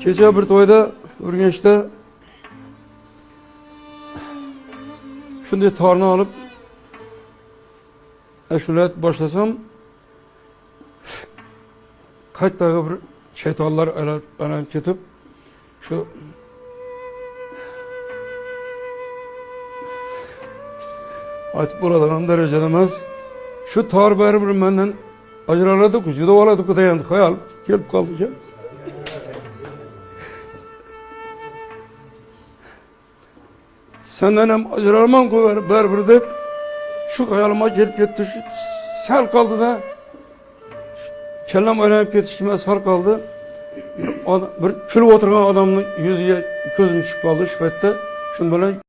Kecha bir to'yda Urganchda shunday torni olib ashula boshlasam qaytdagi bir shaytonlar aylanib ketib shu aytib bo'ladigan darajada emas. Shu tor baribir mendan ajraladi-ku, juda oladi-ku degan xayol kelib qoldi. Senden hem ajralmam-ku baribir deb shu xayolimga kelib ketdi. Shu sal qoldi da kallam aylanib ketishime sal qoldi. Bir kulib o'tirgan odamning yuziga ko'zim tushib qoldi shu paytda. Shun bilan